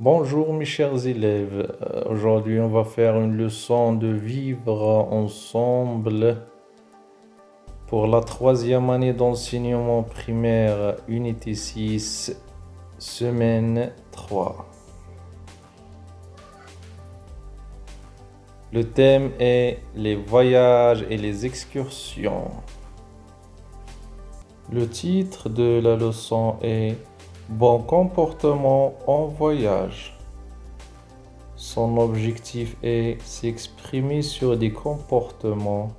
Bonjour mes chers élèves. Aujourd'hui on va faire une leçon de vivre ensemble pour la troisième année d'enseignement primaire, unité 6, semaine 3. Le thème est les voyages et les excursions. Le titre de la leçon est Bon comportement en voyage. Son objectif est s'exprimer sur des comportements.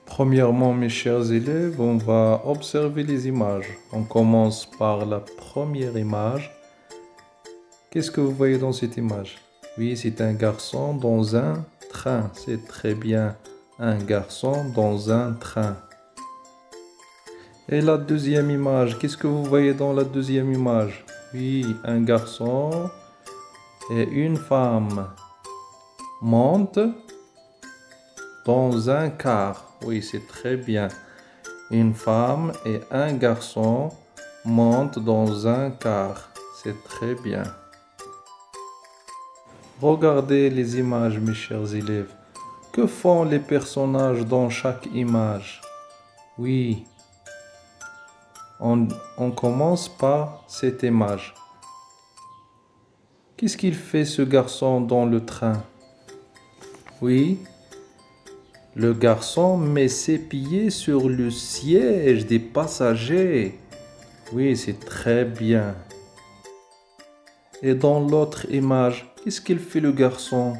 Premièrement, mes chers élèves, on va observer les images. On commence par la première image. Qu'est-ce que vous voyez dans cette image? Oui, c'est un garçon dans un train. C'est très bien. Un garçon dans un train. Et la deuxième image, qu'est-ce que vous voyez dans la deuxième image? Oui, un garçon et une femme montent dans un car. Oui, c'est très bien. Une femme et un garçon montent dans un car. C'est très bien. Regardez les images, mes chers élèves. Que font les personnages dans chaque image? Oui, on commence par cette image. Qu'est-ce qu'il fait ce garçon dans le train? Oui, le garçon met ses pieds sur le siège des passagers. Oui, c'est très bien. Et dans l'autre image, qu'est-ce qu'il fait le garçon?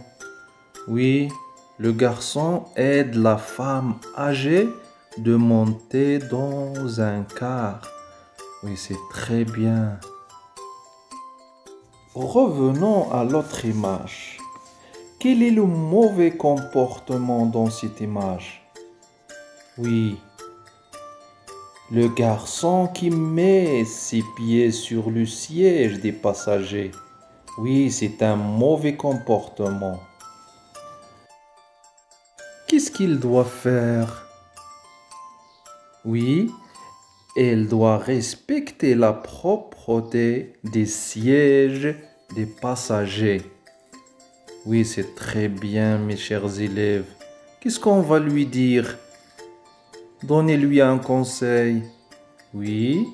Oui, le garçon aide la femme âgée de monter dans un car. Oui, c'est très bien. Revenons à l'autre image. Quel est le mauvais comportement dans cette image? Oui, le garçon qui met ses pieds sur le siège des passagers. Oui, c'est un mauvais comportement. Qu'est-ce qu'il doit faire? Oui, il doit respecter la propreté des sièges des passagers. Oui, c'est très bien, mes chers élèves. Qu'est-ce qu'on va lui dire? Donnez-lui un conseil. Oui,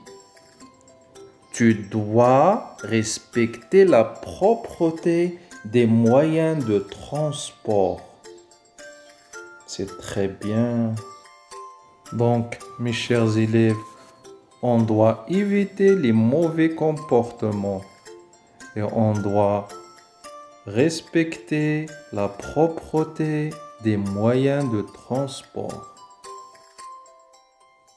tu dois respecter la propreté des moyens de transport. C'est très bien. Donc, mes chers élèves, on doit éviter les mauvais comportements et on doit respecter la propreté des moyens de transport.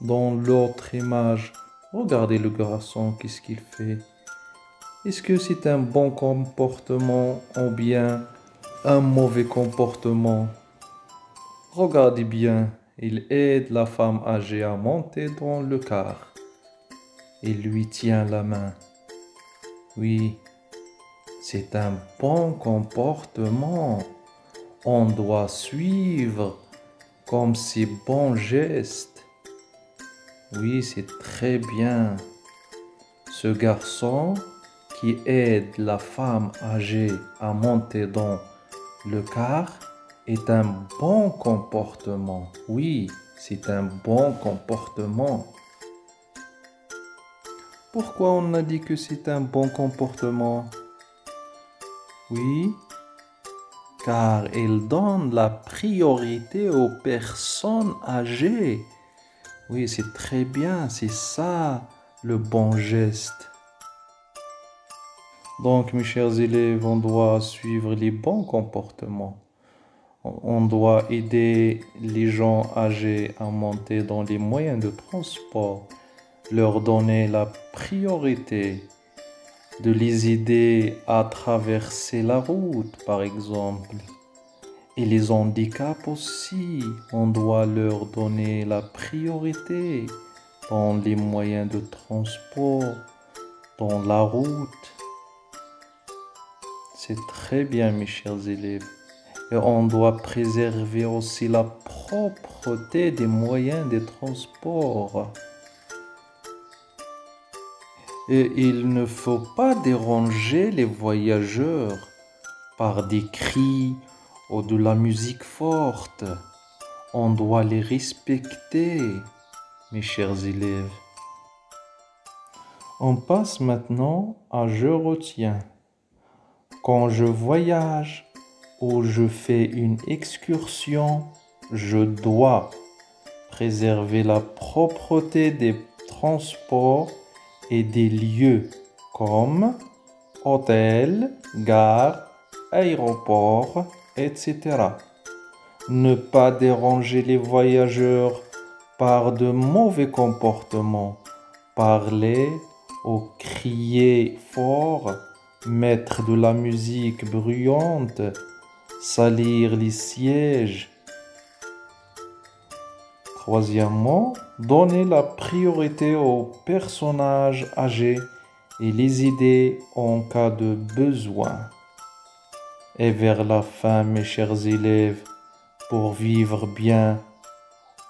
Dans l'autre image, regardez le garçon, qu'est-ce qu'il fait? Est-ce que c'est un bon comportement ou bien un mauvais comportement? Regardez bien, il aide la femme âgée à monter dans le car. Il lui tient la main. Oui, c'est un bon comportement. On doit suivre comme ces bons gestes. Oui, c'est très bien. Ce garçon qui aide la femme âgée à monter dans le car est un bon comportement. Oui, c'est un bon comportement. Pourquoi on a dit que c'est un bon comportement? Oui, car il donne la priorité aux personnes âgées. Oui, c'est très bien, c'est ça le bon geste. Donc, mes chers élèves, on doit suivre les bons comportements. On doit aider les gens âgés à monter dans les moyens de transport, leur donner la priorité, de les aider à traverser la route, par exemple. Et les handicaps aussi, on doit leur donner la priorité dans les moyens de transport, dans la route. C'est très bien, mes chers élèves. Et on doit préserver aussi la propreté des moyens de transport. Et il ne faut pas déranger les voyageurs par des cris ou de la musique forte. On doit les respecter, mes chers élèves. On passe maintenant à je retiens. Quand je voyage ou je fais une excursion, je dois préserver la propreté des transports et des lieux comme hôtels, gares, aéroports, etc. Ne pas déranger les voyageurs par de mauvais comportements, parler ou crier fort, mettre de la musique bruyante, salir les sièges. Troisièmement, donner la priorité aux personnages âgés et les aider en cas de besoin. Et vers la fin, mes chers élèves, pour vivre bien,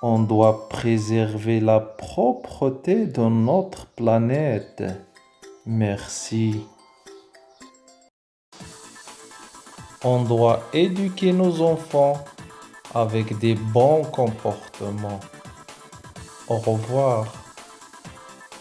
on doit préserver la propreté de notre planète. Merci. On doit éduquer nos enfants avec des bons comportements. Au revoir.